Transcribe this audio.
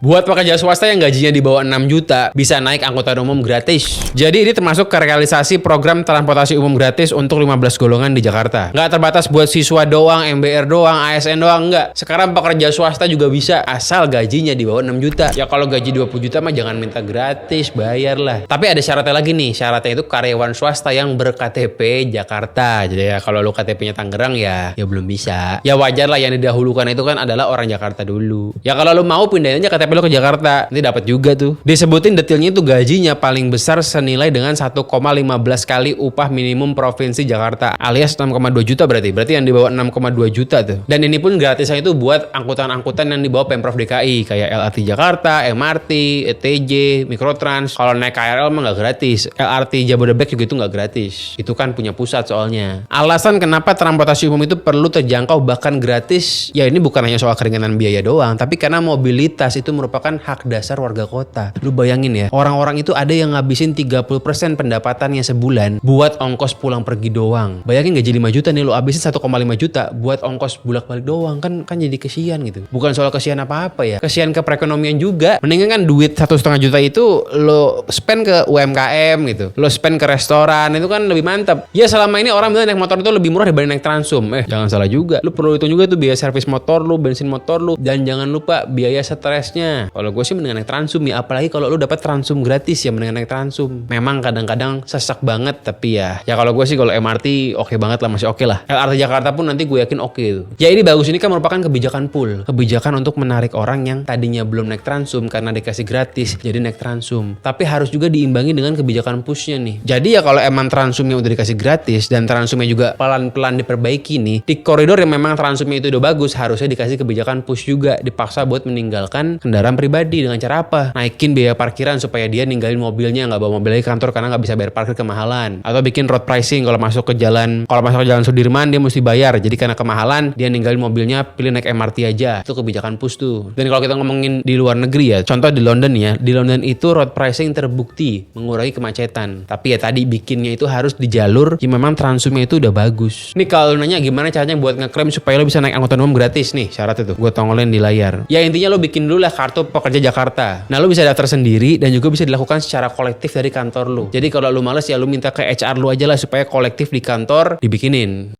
Buat pekerja swasta yang gajinya di bawah 6 juta, bisa naik angkutan umum gratis. Jadi ini termasuk ke realisasi program transportasi umum gratis untuk 15 golongan di Jakarta. Nggak terbatas buat siswa doang, MBR doang, ASN doang, nggak. Sekarang pekerja swasta juga bisa, asal gajinya di bawah 6 juta. Ya kalau gaji 20 juta mah jangan minta gratis, bayarlah. Tapi ada syaratnya lagi nih, syaratnya itu karyawan swasta yang ber-KTP Jakarta. Jadi ya kalau lu KTP-nya Tangerang ya belum bisa. Ya wajar lah, yang didahulukan itu kan adalah orang Jakarta dulu. Ya kalau lu mau pindahin aja KTP lo ke Jakarta, nanti dapat juga tuh. Disebutin detailnya itu gajinya paling besar senilai dengan 1,15 kali upah minimum provinsi Jakarta, alias 6,2 juta berarti yang di bawah 6,2 juta tuh. Dan ini pun gratisnya itu buat angkutan-angkutan yang di bawah Pemprov DKI kayak LRT Jakarta, MRT, ETJ, Mikrotrans. Kalau naik KRL mah nggak gratis. LRT Jabodebek juga itu nggak gratis. Itu kan punya pusat soalnya. Alasan kenapa transportasi umum itu perlu terjangkau bahkan gratis, ya ini bukan hanya soal keringanan biaya doang, tapi karena mobilitas itu merupakan hak dasar warga kota. Lu bayangin ya, orang-orang itu ada yang ngabisin 30% pendapatannya sebulan buat ongkos pulang pergi doang. Bayangin gaji 5 juta nih, lu habisin 1,5 juta buat ongkos bolak-balik doang, kan jadi kesian gitu. Bukan soal kesian apa-apa ya, kesian ke perekonomian juga. Mendingan kan duit 1,5 juta itu lo spend ke UMKM gitu, lo spend ke restoran, itu kan lebih mantap. Ya selama ini orang bilang naik motor itu lebih murah dibanding naik Transum. Jangan salah juga, lu perlu hitung juga tuh biaya servis motor lu, bensin motor lu, dan jangan lupa biaya stresnya. Kalau gue sih mendingan naik Transum ya, apalagi kalau lu dapat Transum gratis ya mendingan naik Transum. Memang kadang-kadang sesak banget, tapi ya kalau gue sih kalau MRT oke banget lah, masih oke lah. LRT Jakarta pun nanti gue yakin oke tuh. Ya ini bagus, ini kan merupakan kebijakan pool, kebijakan untuk menarik orang yang tadinya belum naik Transum karena dikasih gratis jadi naik Transum. Tapi harus juga diimbangi dengan kebijakan pushnya nih. Jadi ya kalau emang Transumnya udah dikasih gratis dan Transumnya juga pelan-pelan diperbaiki nih, di koridor yang memang Transumnya itu udah bagus, harusnya dikasih kebijakan push juga, dipaksa buat meninggalkan kendaraan pribadi. Dengan cara apa? Naikin biaya parkiran supaya dia ninggalin mobilnya, nggak bawa mobilnya ke kantor karena nggak bisa bayar parkir kemahalan. Atau bikin road pricing, kalau masuk ke jalan Sudirman dia mesti bayar, jadi karena kemahalan dia ninggalin mobilnya, pilih naik MRT aja. Itu kebijakan push tuh. Dan kalau kita ngomongin di luar negeri ya, contoh di London ya, di London itu road pricing terbukti mengurangi kemacetan. Tapi ya tadi bikinnya itu harus di jalur yang memang Transumnya itu udah bagus. Nih kalau nanya gimana caranya buat ngeklaim supaya lo bisa naik angkutan umum gratis, nih syarat itu gue tongolin di layar. Ya intinya lo bikin dulu lah kartu pekerja Jakarta. Nah, lu bisa daftar sendiri dan juga bisa dilakukan secara kolektif dari kantor lu. Jadi kalau lu males ya lu minta ke HR lu aja lah supaya kolektif di kantor dibikinin.